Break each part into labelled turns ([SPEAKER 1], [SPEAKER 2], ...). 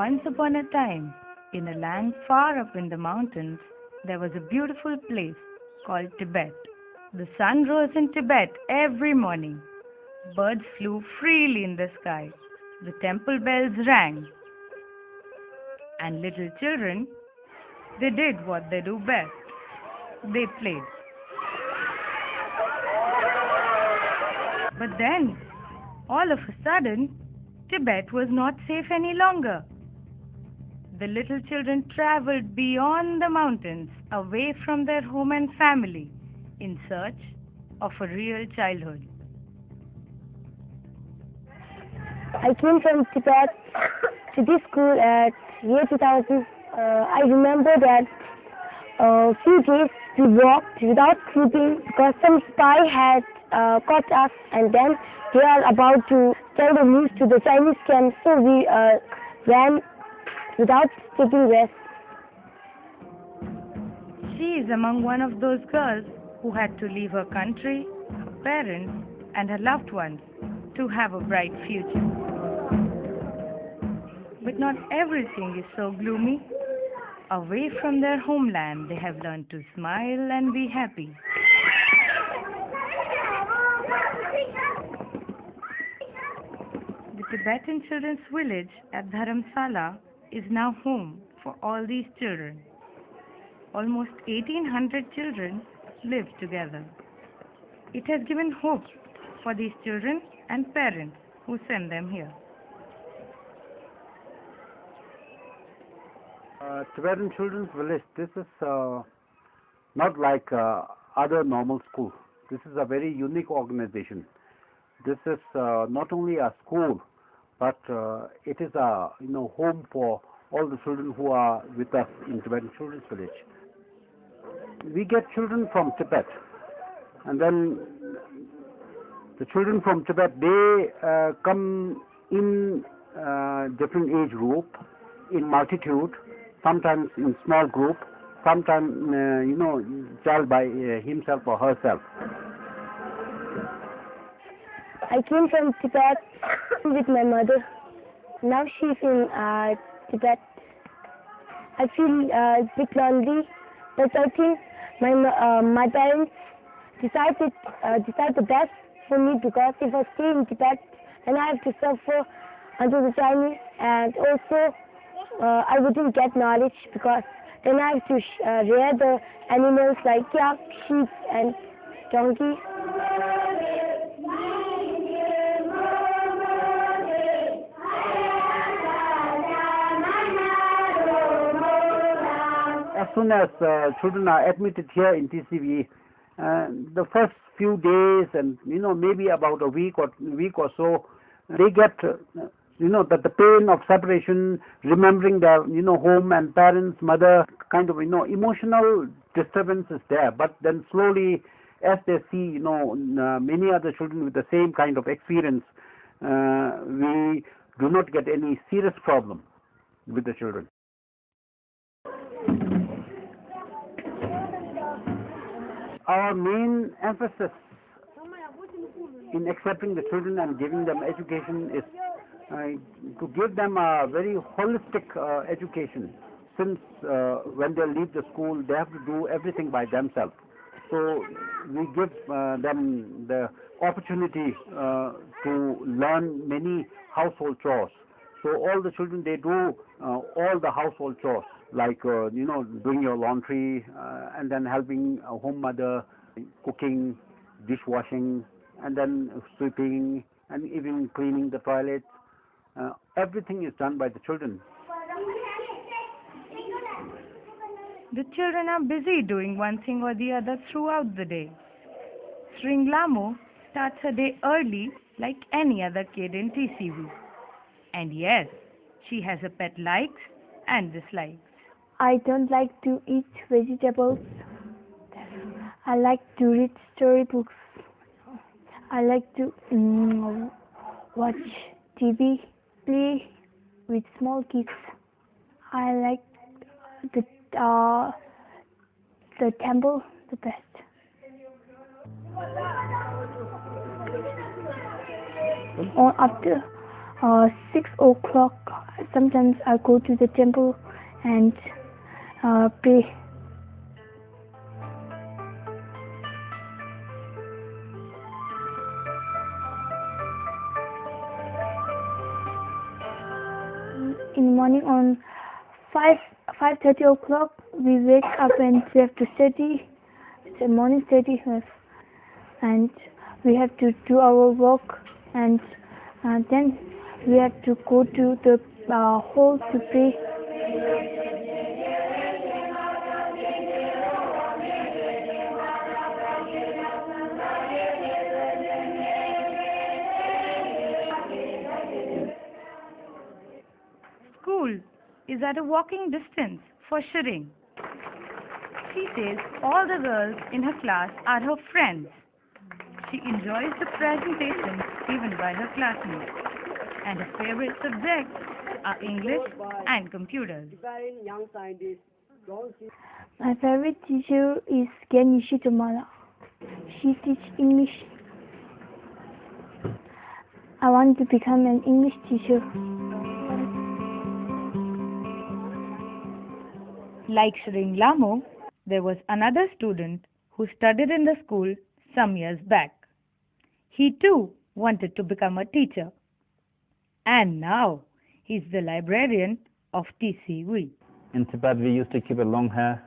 [SPEAKER 1] Once upon a time, in a land far up in the mountains, there was a beautiful place called Tibet. The sun rose in Tibet every morning. Birds flew freely in the sky. The temple bells rang. And little children, they did what they do best. They played. But then, all of a sudden, Tibet was not safe any longer. The little children traveled beyond the mountains, away from their home and family, in search of a real childhood.
[SPEAKER 2] I came from Tibet to this school at year 2000. I remember that a few days we walked without sleeping because some spy had caught us, and then they are about to tell the news to the Chinese camp, so we ran without taking rest.
[SPEAKER 1] She is among one of those girls who had to leave her country, her parents, and her loved ones to have a bright future. But not everything is so gloomy. Away from their homeland, they have learned to smile and be happy. The Tibetan Children's Village at Dharamsala is now home for all these children. Almost 1,800 children live together. It has given hope for these children and parents who send them here.
[SPEAKER 3] Tibetan Children's Village, this is not like other normal schools. This is a very unique organization. This is not only a school, but it is a home for all the children who are with us in Tibetan Children's Village. We get children from Tibet, and then the children from Tibet, they come in different age group, in multitude, sometimes in small group, sometimes child by himself or herself.
[SPEAKER 2] I came from Tibet with my mother. Now she's in Tibet. I feel a bit lonely, but I think my parents decide the best for me, because if I stay in Tibet, then I have to suffer under the Chinese, and also I wouldn't get knowledge, because then I have to rear the animals like yak, sheep, and donkeys.
[SPEAKER 3] As soon as children are admitted here in TCV, the first few days and maybe about a week or so, they get that the pain of separation, remembering their home and parents, mother, kind of emotional disturbance is there. But then slowly, as they see many other children with the same kind of experience, we do not get any serious problem with the children. Our main emphasis in accepting the children and giving them education is to give them a very holistic education. Since when they leave the school, they have to do everything by themselves. So we give them the opportunity to learn many household chores. So all the children, they do all the household chores, like doing your laundry and then helping a home mother, cooking, dishwashing, and then sweeping, and even cleaning the toilets. Everything is done by the children.
[SPEAKER 1] The children are busy doing one thing or the other throughout the day. Sringlamo starts her day early like any other kid in TCV. And yes, she has a pet likes and dislikes.
[SPEAKER 2] I don't like to eat vegetables. I like to read storybooks. I like to watch TV, play with small kids. I like the temple the best. After 6 o'clock, sometimes I go to the temple and pray. In the morning on 5:30 o'clock we wake up and we have to study. It's a morning study, and we have to do our work, and then we have to go to the hall to pray.
[SPEAKER 1] School is at a walking distance for Shireen. She says all the girls in her class are her friends. She enjoys the presentations given by her classmates, and her favorite subjects are English and computers.
[SPEAKER 2] My favorite teacher is Gen Yoshitomala. She teaches English. I want to become an English teacher.
[SPEAKER 1] Like Shireen Lamo, there was another student who studied in the school some years back. He too wanted to become a teacher. And now he's the librarian of TCV.
[SPEAKER 4] In Tibet, we used to keep a long hair,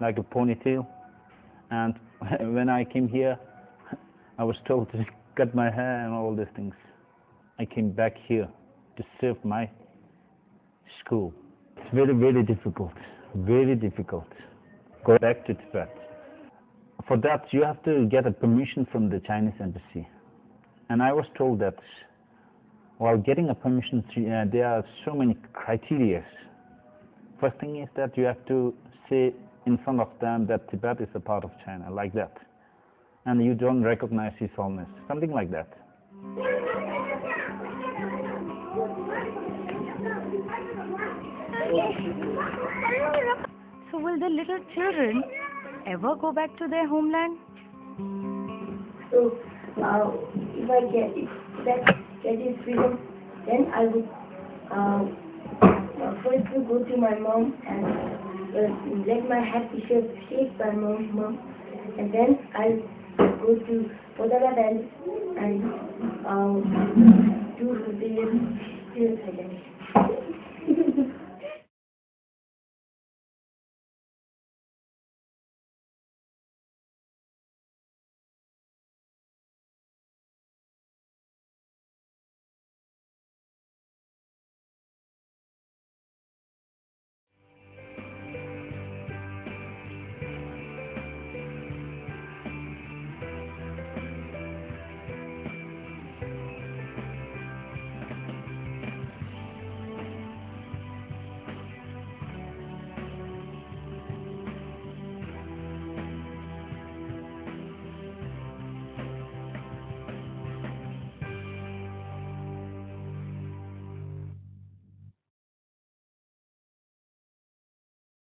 [SPEAKER 4] like a ponytail. And when I came here, I was told to cut my hair and all these things. I came back here to serve my school. It's very, very difficult. Very difficult. Go back to Tibet. For that, you have to get a permission from the Chinese embassy. And I was told that while getting a permission, there are so many criteria. First thing is that you have to say in front of them that Tibet is a part of China, like that. And you don't recognize His Holiness, something like that.
[SPEAKER 1] So will the little children ever go back to their homeland?
[SPEAKER 2] So, if I get his freedom, then I would first go to my mom and let my head be shaped by mom, and then I'll go to Potala Valley and do the spiritual again.